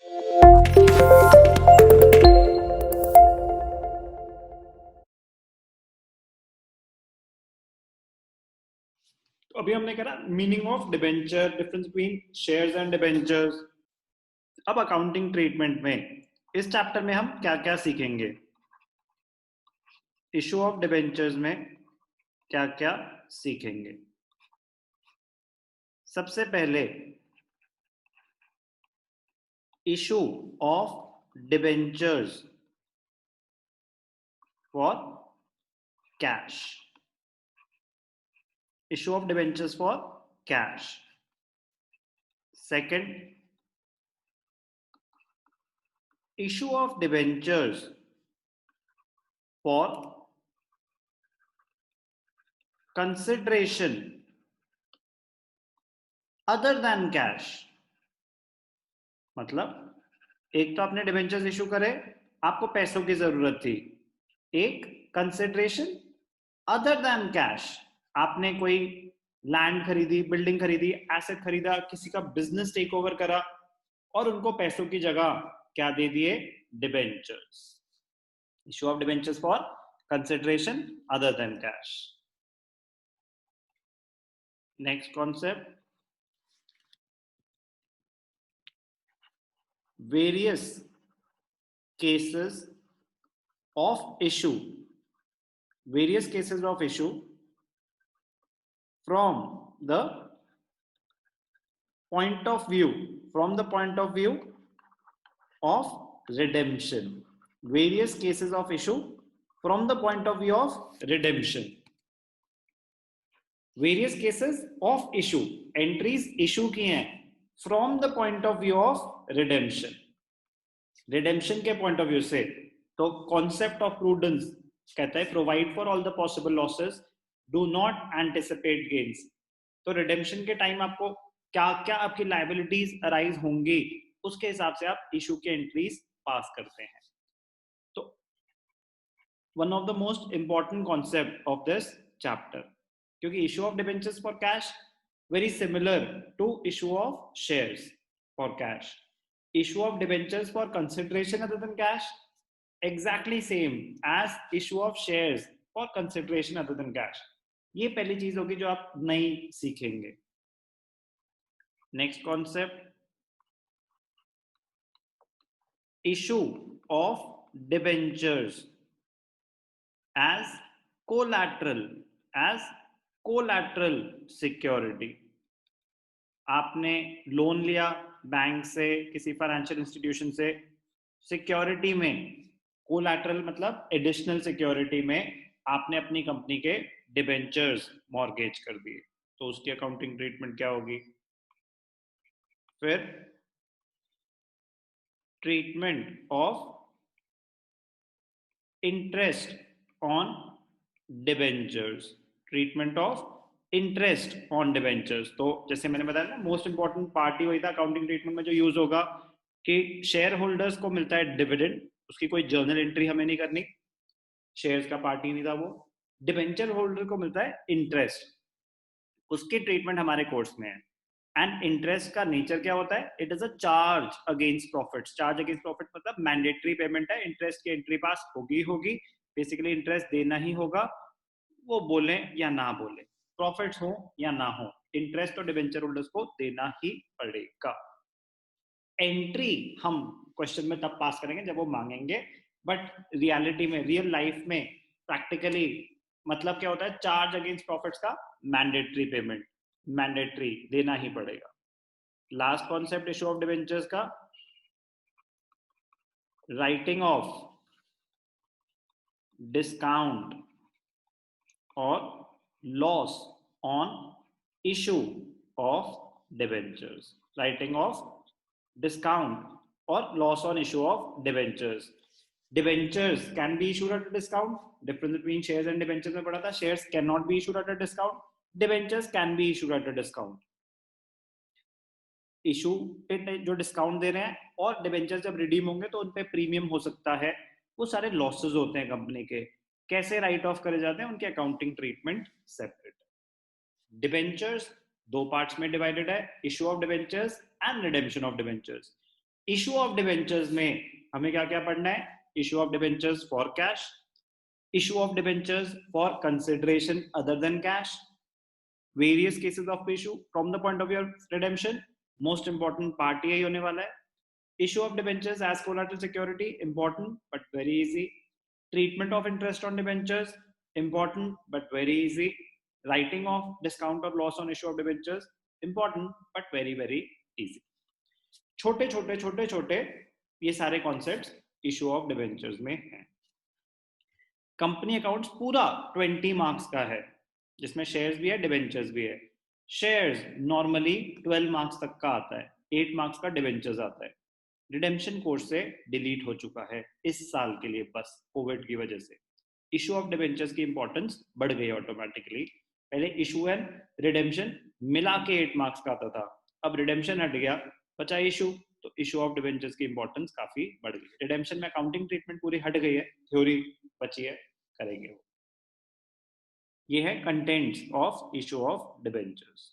तो अभी हमने करा meaning of debenture, difference between shares and debentures. अब अकाउंटिंग ट्रीटमेंट में इस चैप्टर में हम क्या क्या सीखेंगे। इशू ऑफ डिबेंचर्स में क्या क्या सीखेंगे। सबसे पहले issue of debentures for cash. Issue of debentures for cash. Second, issue of debentures for consideration other than cash। मतलब एक तो आपने डिबेंचर्स इशू करे, आपको पैसों की जरूरत थी। एक कंसिडरेशन अदर देन कैश, आपने कोई लैंड खरीदी, बिल्डिंग खरीदी, एसेट खरीदा, किसी का बिजनेस टेक ओवर करा और उनको पैसों की जगह क्या दे दिए, debentures. Issue of debentures for consideration other than cash. Next concept, various cases of issue, various cases of issue from the point of view, from the point of view of redemption, various cases of issue from the point of view of redemption, various cases of issue, entries issue की हैं from the point of view of redemption, redemption के point of view से। तो concept of prudence कहता है provide for all the possible losses, do not anticipate gains। तो redemption के time आपको क्या क्या आपकी liabilities arise होंगी, उसके हिसाब से आप issue के entries पास करते हैं। तो one of the most important concept of this chapter, क्योंकि issue of debentures for cash very similar to issue of shares for cash, issue of debentures for consideration other than cash exactly same as issue of shares for consideration other than cash। ये पहली चीज होगी जो आप नई सीखेंगे। Next concept, issue of debentures as collateral, as collateral security. आपने loan लिया बैंक से, किसी फाइनेंशियल इंस्टीट्यूशन से, सिक्योरिटी में कोलैटरल मतलब एडिशनल सिक्योरिटी में आपने अपनी कंपनी के डिबेंचर्स मॉर्गेज कर दिए, तो उसकी अकाउंटिंग ट्रीटमेंट क्या होगी। फिर treatment of interest on debentures, treatment of interest on debentures. तो जैसे मैंने बताया ना, मोस्ट इंपॉर्टेंट पार्ट ही वही था अकाउंटिंग ट्रीटमेंट में जो यूज होगा कि शेयर होल्डर्स को मिलता है डिविडेंड, उसकी कोई जर्नल एंट्री हमें नहीं करनी, शेयर्स का पार्ट ही नहीं था वो। डिबेंचर होल्डर को मिलता है इंटरेस्ट, उसकी ट्रीटमेंट हमारे कोर्स में है। एंड इंटरेस्ट का नेचर क्या होता है, it is a charge against profits. Charge against profit मतलब मैंडेटरी पेमेंट है, इंटरेस्ट की एंट्री पास होगी होगी, बेसिकली इंटरेस्ट देना ही होगा, वो बोले या ना बोले, प्रॉफिट्स हो या ना हो, इंटरेस्ट तो डिबेंचर होल्डर्स को देना ही पड़ेगा। एंट्री हम क्वेश्चन में तब पास करेंगे जब वो मांगेंगे, बट रियलिटी में, रियल लाइफ में, प्रैक्टिकली मतलब क्या होता है, चार्ज अगेंस्ट प्रॉफिट्स का मैंडेटरी पेमेंट, मैंडेटरी देना ही पड़ेगा। Last concept issue of debentures का, राइटिंग ऑफ डिस्काउंट और loss on issue of debentures, writing off discount और loss on issue of debentures. Debentures can be issued at a discount, difference between shares and debentures में पढ़ा था, shares can not be issued at a discount, debentures can be issued at a discount. Issue पे जो discount दे रहे हैं और debenture जब redeem होंगे तो उन पे प्रीमियम हो सकता है, वो सारे लॉसेस होते हैं कंपनी के, कैसे राइट ऑफ करे जाते हैं, उनके अकाउंटिंग ट्रीटमेंट सेपरेट है। डिबेंचर्स दो पार्ट्स में डिवाइडेड है, issue of debentures and redemption of debentures. Issue of debentures में हमें क्या क्या पढ़ना है? Issue of debentures for cash, issue of debentures for consideration other than cash, various cases of issue from the point of view redemption, most important part यही होने वाला है. Issue of debentures as collateral security, important but very easy. Treatment of interest on debentures, important but very easy. Writing off discount और loss on issue of debentures, important but very very easy. छोटे छोटे छोटे छोटे ये सारे concepts issue of debentures में हैं. Company accounts पूरा 20 मार्क्स का है, जिसमें शेयर्स भी है, डिबेंचर्स भी है. शेयर्स नॉर्मली 12 मार्क्स तक का आता है, 8 मार्क्स का डिबेंचर्स आता है. रिडेम्पशन कोर्स से डिलीट हो चुका है इस साल के लिए, बस कोविड की वजह से. इशू ऑफ डिबेंचर्स की इंपॉर्टेंस बढ़ गई ऑटोमेटिकली. पहले इशू एंड रिडेम्पशन मिला के 8 मार्क्स का आता था, अब रिडेम्पशन हट गया, बचा इशू, तो इशू ऑफ डिबेंचर्स की इंपॉर्टेंस काफी बढ़ गई. रिडेम्पशन में अकाउंटिंग ट्रीटमेंट पूरी हट गई है, थ्योरी बची है, करेंगे वो. ये है contents of issue of debentures.